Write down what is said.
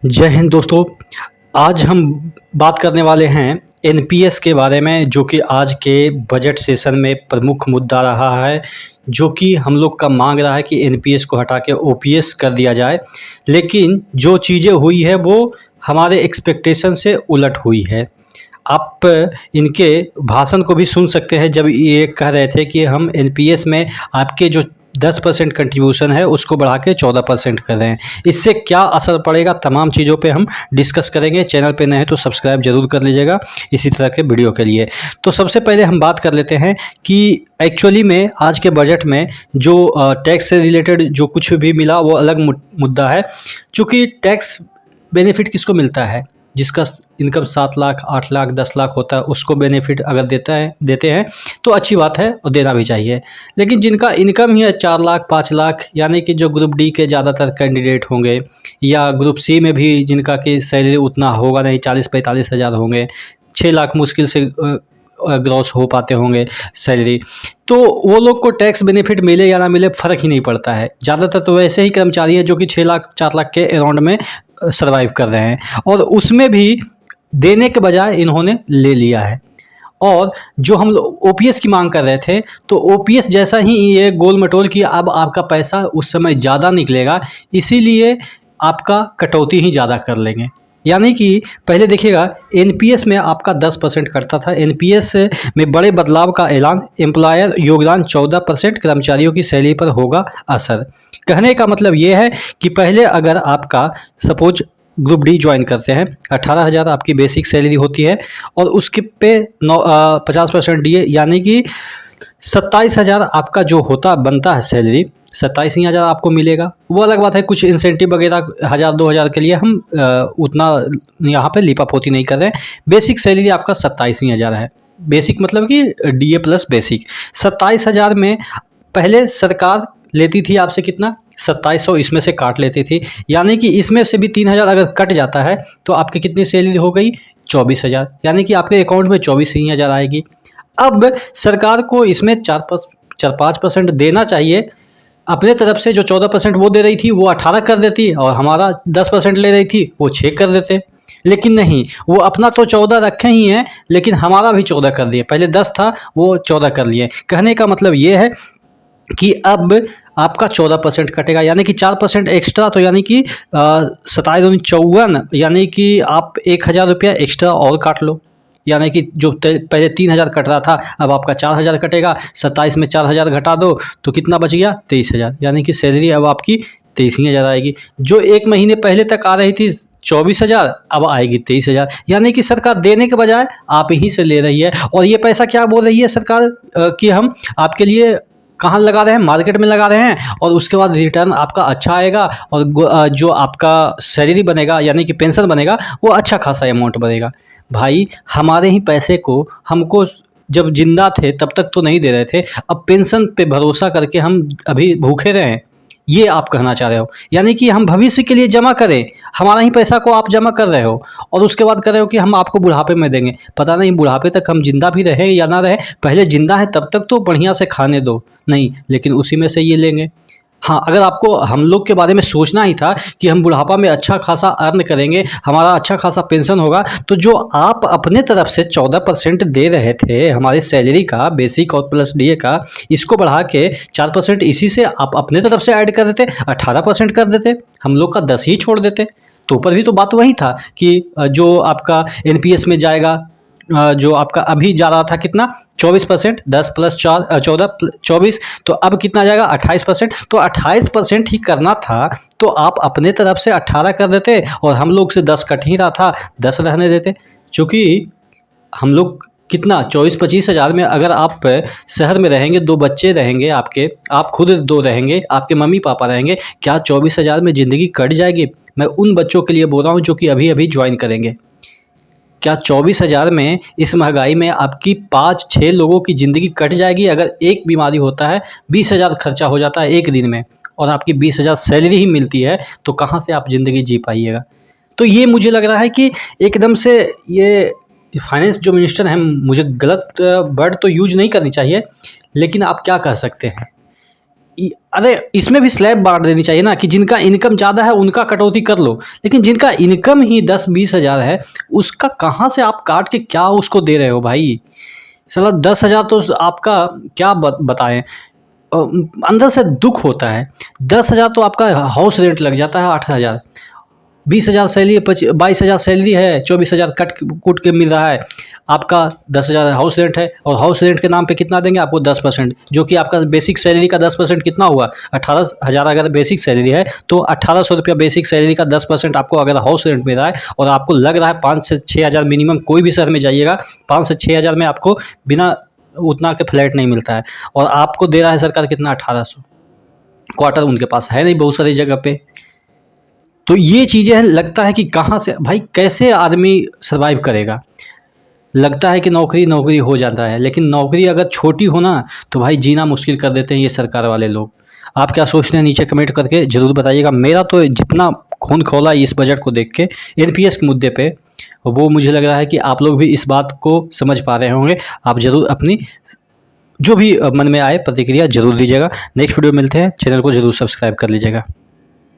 जय हिंद दोस्तों। आज हम बात करने वाले हैं एनपीएस के बारे में, जो कि आज के बजट सेशन में प्रमुख मुद्दा रहा है। जो कि हम लोग का मांग रहा है कि एनपीएस को हटा के ओपीएस कर दिया जाए, लेकिन जो चीज़ें हुई है वो हमारे एक्सपेक्टेशन से उलट हुई है। आप इनके भाषण को भी सुन सकते हैं, जब ये कह रहे थे कि हम एनपीएस में आपके जो 10% कंट्रीब्यूशन है उसको बढ़ा के 14% कर रहे हैं। इससे क्या असर पड़ेगा, तमाम चीज़ों पे हम डिस्कस करेंगे। चैनल पे नए हैं तो सब्सक्राइब जरूर कर लीजिएगा इसी तरह के वीडियो के लिए। तो सबसे पहले हम बात कर लेते हैं कि एक्चुअली में आज के बजट में जो टैक्स से रिलेटेड जो कुछ भी मिला वो अलग मुद्दा है। चूँकि टैक्स बेनिफिट किसको मिलता है? जिसका इनकम 7 लाख 8 लाख 10 लाख होता है उसको बेनिफिट अगर देते हैं तो अच्छी बात है और देना भी चाहिए। लेकिन जिनका इनकम ही है 4 लाख 5 लाख, यानी कि जो ग्रुप डी के ज़्यादातर कैंडिडेट होंगे, या ग्रुप सी में भी जिनका कि सैलरी उतना होगा नहीं, 40-45 हज़ार होंगे, 6 लाख मुश्किल से ग्रॉस हो पाते होंगे सैलरी, तो वो लोग को टैक्स बेनिफिट मिले या ना मिले फ़र्क ही नहीं पड़ता है। ज़्यादातर तो वैसे ही कर्मचारी हैं जो कि 6 लाख 4 लाख के अराउंड में सर्वाइव कर रहे हैं, और उसमें भी देने के बजाय इन्होंने ले लिया है। और जो हम लोग ओपीएस की मांग कर रहे थे, तो ओपीएस जैसा ही ये गोल मटोल कि अब आपका पैसा उस समय ज़्यादा निकलेगा, इसीलिए आपका कटौती ही ज़्यादा कर लेंगे। यानी कि पहले देखिएगा एनपीएस में आपका 10% कटता था। एनपीएस में बड़े बदलाव का ऐलान, एम्प्लॉयर योगदान 14%, कर्मचारियों की सैलरी पर होगा असर। कहने का मतलब ये है कि पहले अगर आपका सपोज ग्रुप डी ज्वाइन करते हैं, 18,000 आपकी बेसिक सैलरी होती है, और उसके पे 50% डी, यानी कि 27,000 आपका जो होता बनता है सैलरी, 27,000 आपको मिलेगा। वो अलग बात है, कुछ इंसेंटिव वगैरह 1,000-2,000 के लिए हम उतना यहाँ पे लीपापोती नहीं कर रहे हैं। बेसिक सैलरी आपका 27,000 है। बेसिक मतलब कि डीए प्लस बेसिक 27,000 में पहले सरकार लेती थी आपसे कितना, 2700 इसमें से काट लेती थी। यानी कि इसमें से भी 3,000 अगर कट जाता है तो आपकी कितनी सैलरी हो गई, 24,000, यानी कि आपके अकाउंट में 24,000 आएगी। अब सरकार को इसमें 4-5% देना चाहिए। अपने तरफ से जो 14% वो दे रही थी वो 18 कर देती, और हमारा 10% ले रही थी वो 6 कर देते। लेकिन नहीं, वो अपना तो 14 रखे ही हैं, लेकिन हमारा भी 14 कर दिए। पहले 10 था वो 14 कर लिए। कहने का मतलब ये है कि अब आपका 14% कटेगा, यानी कि 4% एक्स्ट्रा, तो यानी कि 27-54, यानी कि आप 1,000 रुपया एक्स्ट्रा और काट लो। यानी कि जो पहले 3,000 कट रहा था अब आपका 4,000 कटेगा। 27 में 4,000 घटा दो तो कितना बच गया, 23,000, यानी कि सैलरी अब आपकी 23,000 आएगी। जो एक महीने पहले तक आ रही थी 24,000, अब आएगी 23,000। यानी कि सरकार देने के बजाय आप ही से ले रही है। और ये पैसा क्या बोल रही है सरकार कि हम आपके लिए कहाँ लगा रहे हैं, मार्केट में लगा रहे हैं, और उसके बाद रिटर्न आपका अच्छा आएगा, और जो आपका सैलरी बनेगा यानी कि पेंशन बनेगा वो अच्छा खासा अमाउंट बनेगा। भाई, हमारे ही पैसे को हमको जब जिंदा थे तब तक तो नहीं दे रहे थे, अब पेंशन पे भरोसा करके हम अभी भूखे रहे हैं, ये आप कहना चाह रहे हो? यानी कि हम भविष्य के लिए जमा करें, हमारा ही पैसा को आप जमा कर रहे हो, और उसके बाद कर रहे हो कि हम आपको बुढ़ापे में देंगे। पता नहीं बुढ़ापे तक हम जिंदा भी रहे या ना रहे, पहले जिंदा है तब तक तो बढ़िया से खाने दो, नहीं, लेकिन उसी में से ये लेंगे। हाँ, अगर आपको हम लोग के बारे में सोचना ही था कि हम बुढ़ापा में अच्छा खासा अर्न करेंगे, हमारा अच्छा खासा पेंशन होगा, तो जो आप अपने तरफ से 14% दे रहे थे हमारी सैलरी का, बेसिक और प्लस डीए का, इसको बढ़ा के 4% इसी से आप अपने तरफ से ऐड कर देते, 18% कर देते, हम लोग का 10 ही छोड़ देते। तो ऊपर भी तो बात वही था कि जो आपका एनपीएस में जाएगा, जो आपका अभी जा रहा था कितना, 24%, 10 प्लस 4 14 24, तो अब कितना जाएगा, 28%। तो 28% ही करना था, तो आप अपने तरफ से 18 कर देते, और हम लोग से 10 कट ही रहा था, 10 रहने देते। चूँकि हम लोग कितना 24-25 हज़ार में, अगर आप शहर में रहेंगे, 2 बच्चे रहेंगे आपके, आप खुद 2 रहेंगे, आपके मम्मी पापा रहेंगे, क्या 24,000 में ज़िंदगी कट जाएगी? मैं उन बच्चों के लिए बोल रहा हूँ जो कि अभी अभी ज्वाइन करेंगे। क्या 24,000 में, इस महंगाई में आपकी 5-6 लोगों की ज़िंदगी कट जाएगी? अगर एक बीमारी होता है 20,000 खर्चा हो जाता है एक दिन में, और आपकी 20,000 सैलरी ही मिलती है, तो कहाँ से आप ज़िंदगी जी पाइएगा? तो ये मुझे लग रहा है कि एकदम से ये फाइनेंस जो मिनिस्टर हैं, मुझे गलत वर्ड तो यूज नहीं करनी चाहिए, लेकिन आप क्या कह सकते हैं, अरे इसमें भी स्लैब बांट देनी चाहिए ना, कि जिनका इनकम ज़्यादा है उनका कटौती कर लो, लेकिन जिनका इनकम ही 10-20 हज़ार है उसका कहाँ से आप काट के क्या उसको दे रहे हो भाई। साला 10 हज़ार तो आपका क्या बताएं, अंदर से दुख होता है। 10 हज़ार तो आपका हाउस रेंट लग जाता है 8 हज़ार, 20 हज़ार सैलरी, 22 हज़ार सैलरी है, 24 हज़ार कट कुट के मिल रहा है, आपका 10 हज़ार हाउस रेंट है, और हाउस रेंट के नाम पे कितना देंगे आपको 10%, जो कि आपका बेसिक सैलरी का 10% कितना हुआ 18 हज़ार। अगर बेसिक सैलरी है तो 1800 रुपया बेसिक सैलरी का 10% आपको अगर हाउस रेंट मिल रहा है, और आपको लग रहा है 5 से 6 हज़ार मिनिमम, कोई भी शहर में जाइएगा 5 से 6 हज़ार में आपको बिना उतना के फ्लैट नहीं मिलता है, और आपको दे रहा है सरकार कितना 1800। क्वार्टर उनके पास है नहीं बहुत सारी जगह पे। तो ये चीज़ें लगता है कि कहाँ से भाई, कैसे आदमी सर्वाइव करेगा। लगता है कि नौकरी नौकरी हो जाता है, लेकिन नौकरी अगर छोटी हो ना तो भाई जीना मुश्किल कर देते हैं ये सरकार वाले लोग। आप क्या सोचते हैं नीचे कमेंट करके ज़रूर बताइएगा। मेरा तो जितना खून खौला इस बजट को देख के एनपीएस के मुद्दे पे, वो मुझे लग रहा है कि आप लोग भी इस बात को समझ पा रहे होंगे। आप ज़रूर अपनी जो भी मन में आए प्रतिक्रिया ज़रूर दीजिएगा। नेक्स्ट वीडियो मिलते हैं, चैनल को ज़रूर सब्सक्राइब कर लीजिएगा।